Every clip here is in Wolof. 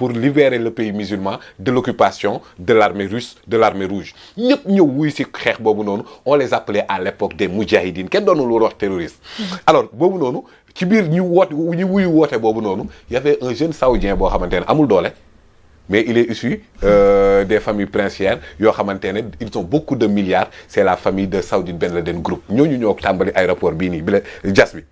pour libérer le pays musulman de l'occupation de l'armée russe, de l'armée rouge ñëpp ñëw wuy si xeex boobu noonu on les appelait à l'époque des moudjahidines kenn doonul wax terroriste alors boobu noonu ci biir ñu wuyu woote boobu noonu y avait un jeune saoudien boo xamante ne amul doole mais il est issu des familles princières yoo xamante ne ils ont beaucoup de milliards c'est la famille de Saoudite Ben Laden Group ñooñu ñoo tàmbali aéroport bii nii bi la jas bi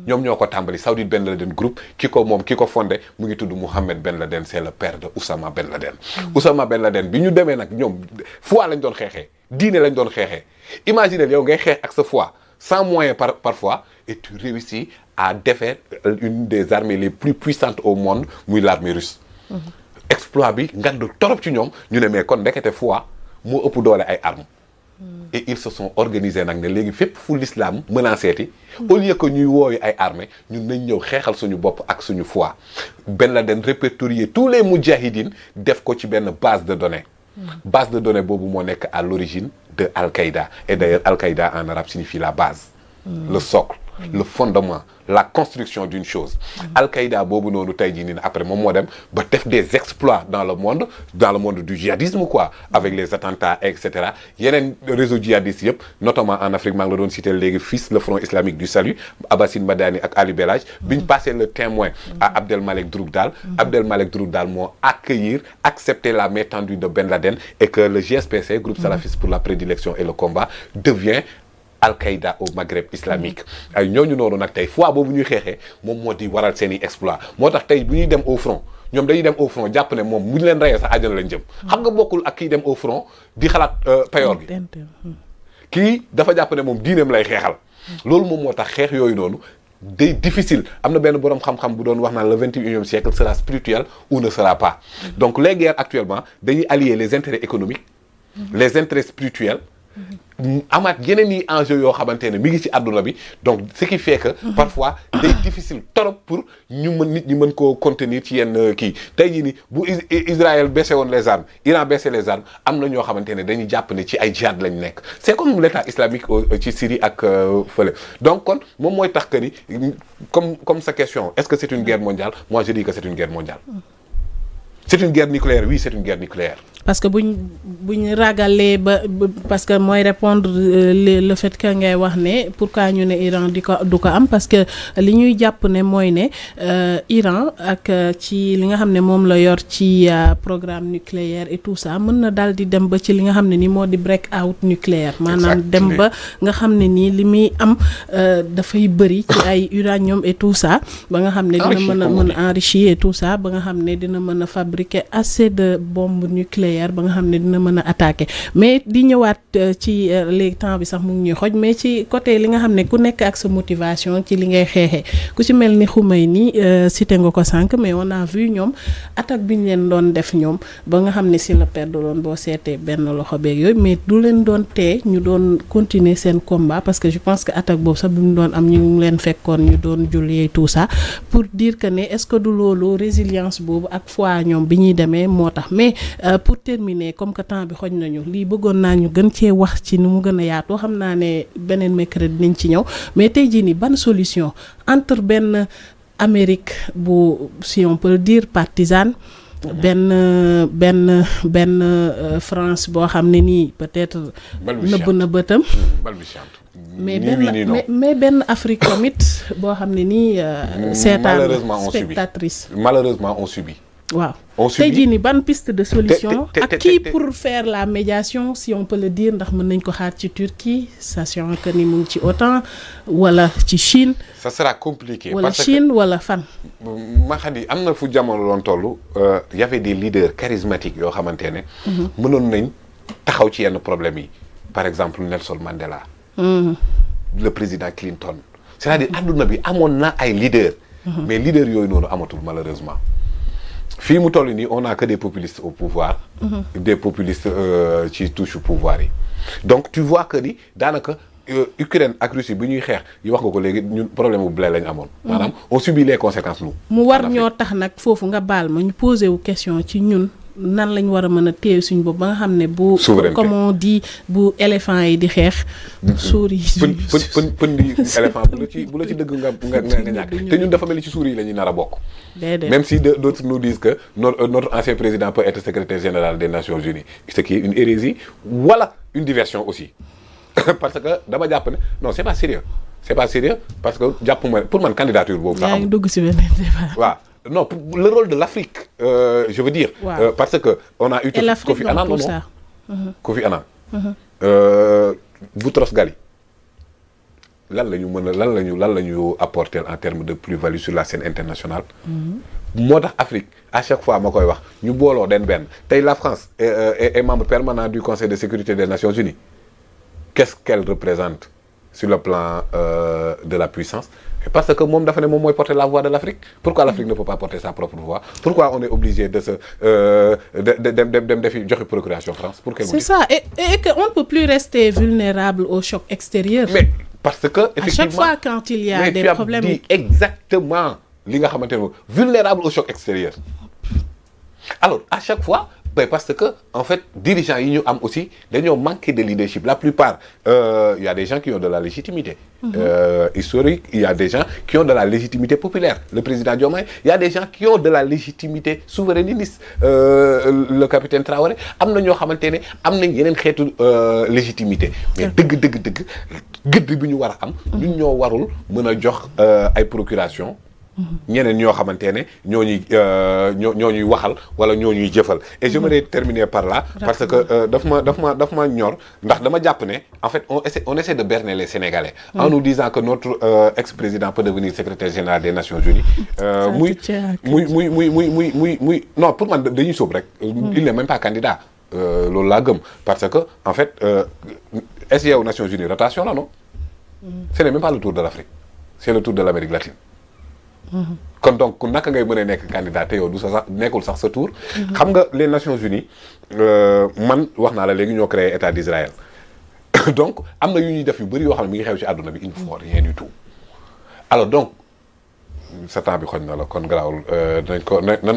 ñoom ñoo ko tàmbali Saoudite Ben Laden Group ki ko fondé mu ngi tudd Mohammed Ben Laden c'est le père de Oussama Ben Laden Oussama Ben Laden bi ñu demee nag ñoom foi lañ doon xeexee diine lañ doon xeexee imaginez yow ngay xeex ak sa foi sans moyen parfois et tu réussis à défaire une des armées les plus puissantes au monde muy l'armée russe exploit bi ngandu torop ci ñoom ñu ne mais kon ndekete foi moo ëpp doole ay armes et ils se sont organisés nag ne léegi fépp fu l'islam menacé ti au lieu que ñuy wooyu ay armées ñun nañ ñëw xeexal suñu bopp ak suñu foi Ben Laden répertorier tous les moudjahidines def ko ci benn base de données base de données boobu moo nekk à l'origine de Al-Qaïda et d'ailleurs Al-Qaïda en arabe signifie la base le socle le fondement la construction d'une chose Al-Qaïda boobu noonu tey jii nii après moom moo dem ba def des exploits dans le monde du djihadisme quoi avec les attentats et cetera yeneen réseau djihadiste yëpp notamment en Afrique maa ngi la doon citer léegi FIS le Front islamique du salut Abassine Madani ak Ali Belhaj bi ñu passé le témoin à Abdelmalek Drouhdal Abdelmalek Drouhdal moo accepté la main tendue de Ben Laden et que le GSPC groupe salafiste pour la prédilection et le combat devient Al-Qaïda au Maghreb islamique ay ñooñu noonu nag tey foi boobu ñuy xeexee moom moo di waral seen i exploit moo tax tey bu ñuy dem au front ñoom dañuy dem au front jàpp ne moom mu ñu leen reyee sax àjjana lañ jëm xam nga bokkul ak kii dem au front di xalaat payoor gi kii dafa jàpp ne moom diineem lay xeexal loolu moom moo tax xeex yooyu noonu day difficile am na benn boroom xam-xam bu doon wax naan le 21e siècle sera spirituel ou ne sera pas donc les guerres actuellement dañuy allier les intérêts économiques les intérêts spirituels amaat yeneen yi enjeux yoo xamante ne mi ngi ci àdduna bi donc ce qui fait que parfois day difficile trop pour nit ñi mën koo contenir ci yenn kii tey jii ni bu Israël baissé woon les armes Iran baissé les armes am na ñoo xamante ne dañuy jàpp ne ci ay djihad lañ nekk c'est comme l'état islamique ci Syrie ak fële donc kon moom mooy tax que ni comme sa question est-ce que c'est une guerre mondiale moi je dis que c'est une guerre mondiale c'est une guerre nucléaire oui c'est une guerre nucléaire parce que buñ ragalee ba parce que mooy répondre le fait que ngay wax ne pourquoi ñu ne Iran du ko am parce que li ñuy jàpp ne mooy ne Iran ak ci li nga xam ne moom la yor ci programme nucléaire et tout ça mën na daal di dem ba ci li nga xam ne ni moo di break out nucléaire maanaam dem ba nga xam ne nii li muy am dafay bëri ci ay uranium et tout ça ba nga xam ne dina mën a enrichir et tout ça ba nga xam ne dina mën a fabriquer assez de bombes nucléaires ba nga xam ne dina mën a attaquer mais di ñëwaat ci léegi temps bi sax mu ngi ñuy xoj mais ci côté li nga xam ne ku nekk ak sa motivation ci li ngay xeexee ku ci mel ni Khomeini cité nga ko sànq mais on a vu ñoom attaque bi ñu leen doon def ñoom ba nga xam ne si la perdre doon boo seetee benn loxo beeg yooyu mais du leen doon tee ñu doon continuer seen combat parce que je pense que attaque boobu sax bi mu doon am ñu ngi leen fekkoon ñu doon julli tout ça pour dire que ne est-ce que du loolu résilience boobu ak foi ñoom bi ñuy demee moo tax mais pour terminer comme que temps bi xoj nañu lii bëggoon naa ñu gën cee wax ci ni mu gën a yaatoo xam naa ne beneen mercredi dinañ ci ñëw mais tey jii nii ban solution entre benn Amérique bu si on peut le dire partisane benn France boo xam ne nii peut-être nëbb na bëtam mais benn Afrique tamit boo xam ne nii seetaan spectatrice malheureusement on subit waaw tey jii ni ban piste de solution ak kii pour faire la médiation si on peut le dire ndax mën nañ ko xaar ci Turquie sachant que ni mu ngi ci OTAN wala ci Chine ça sera compliqué wala Chine wala fan ma xam ni am na fu jamono doon toll y avait des leaders charismatiques yoo xamante ne mënoon nañ taxaw ci yenn problèmes yi par exemple Nelson Mandela le président Clinton c'est-à-dire àdduna bi amoon na ay leaders mais leaders yooyu noonu amatul malheureusement fii mu toll nii on n'a que des populistes au pouvoir des populistes ci touche pouvoir yi donc tu vois que ni daanaka Ukraine ak Russie bi ñuy xeex yi wax nga ko léegi ñun problème bu blé lañ amoon maanaam on subit les conséquences nous mu war ñoo tax nag foofu nga baal ma ñu posé wu question ci ñun nan lañ war a mën a téye suñ bopp ba nga xam ne bu comme on dit bu éléphant yi di xeex suur yi pën di éléphant bu la ci dëgg nga ñàkk te ñun dafa mel ni ci suur yi la ñuy nar a bokk même si d'autres nous disent que notre ancien président peut être secrétaire général des Nations Unies ce qui est une hérésie wala une diversion aussi parce que dama jàpp ne non c'est pas sérieux parce que jàpp ma pour man candidature boobu sax am dugg ci beneen débat waaw non le rôle de l'Afrique je veux dire parce que on a eu Kofi Annan Kofi Annan Boutros Ghali lan la ñu apporter en termes de plus-value sur la scène internationale moo tax Afrique à chaque fois ma koy wax ñu booloo den benn tey la France est membre permanent du Conseil de sécurité des Nations Unies qu'est-ce qu'elle représente sur le plan de la puissance parce que moom dafa ne moom mooy porter la voix de l'Afrique pourquoi l'Afrique ne peut pas porter sa propre voix pourquoi on est obligé de se dem defi joxe procuration France pour quel motif? C'est ça et que on ne peut plus rester vulnérable au choc extérieur mais parce que effectivement à chaque fois quand il y a des problèmes dit exactement li nga xamante ne vulnérable au choc extérieur alors à chaque fois parce que en fait dirigeants yi ñu am aussi dañoo manquer de leadership la plupart il y a des gens qui ont de la légitimité historique il y a des gens qui ont de la légitimité populaire le président Diomaye il y a des gens qui ont de la légitimité souverainiste le capitaine Traoré am na ñoo xamante ne am nañ yeneen xeetu légitimité mais dëgg gëdd bi ñu war a am ñun ñoo warul mën a jox ay procuration ñeneen ñoo xamante ne ñoo ñuy waxal wala ñoo ñuy jëfal et je voudrais terminer par là parce que daf ma ñor ndax dama jàpp ne en fait on essaie de berner les Sénégalais en nous disant que notre ex-président peut devenir secrétaire général des Nations Unies muy non pour man dañuy sóob rek il n'est même pas candidat loolu laa gëm parce que en fait SDA aux Nations Unies rotation la non ce n'est même pas le tour de l'Afrique c'est le tour de l'Amérique latine kon donc naka ngay mën a nekk candidat te yow du sa sax nekkul sax sa tour xam nga les Nations Unies man wax naa la léegi ñoo créé état d'Israël donc am na yu ñuy def yu bëri yoo xam ne mi ngi xew ci àdduna bi il ne faut rien du tout alors donc sa temps bi xoñ na la kon garaawul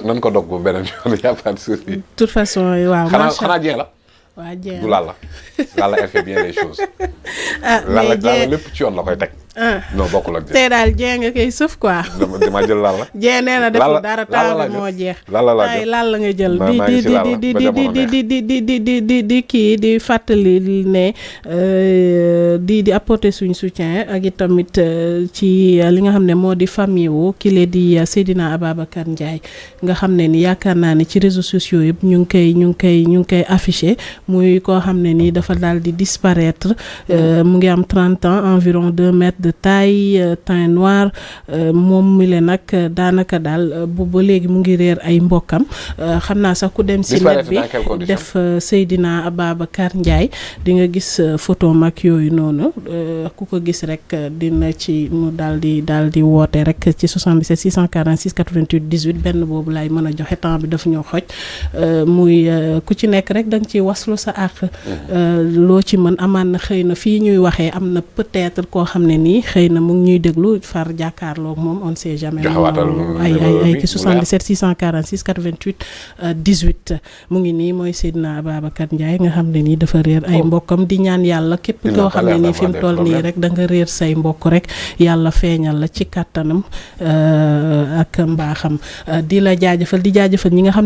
nan ko dog bu beneen yoon y a pas de souci. De toute façon waaw xanaa Dieng la. waaw Dieng du Lalla elle fait bien les choses. mais Lalla lépp ci yoon la koy teg. non bokkul ak tey daal Dieng nga koy sëf quoi. dama jël Lalla. Dieng nee na deful dara temps bi moo jeex. Lalla nga jël di kii di fàttali ne di apporter suñu soutien ak itamit ci li nga xam ne moo di famille wu ki lee di Seydina Ababacar Ndiaye nga xam ne ni yaakaar naa ne ci réseaux sociaux yëpp ñu ngi koy affiché muy koo xam ne ni dafa daal di disparaître mu ngi am 30 ans environ 2 mètres de taille teint noir moom mi le nag daanaka daal ba léegi mu ngi réer ay mbokkam xam naa sax ku dem si net bi def Seydina Ababacar Ndiaye di nga gis photo mag yooyu noonu ku ko gis rek dina ci mu daal di woote rek ci 77 646 88 18 benn boobu laay mën a joxe temps bi daf ñoo xoj muy ku ci nekk rek da nga ciy waslu sa àq loo ci mën amaan na xëy na fii ñuy waxee am na peut-être koo xam ne nii xëy na mu ngi ñuy déglu far jàkkaarloo moom on sait jamais ay ci 77 646 88 18 mu ngi nii mooy Seydina Ababacar Ndiaye nga xam ne nii dafa réer ay mbokkam di ñaan yàlla képp koo xam ne nii fi mu toll nii rek da nga réer say mbokk rek yàlla feeñal la ci kàttanam ak mbaaxam di la jaajëfal ñi nga xam ne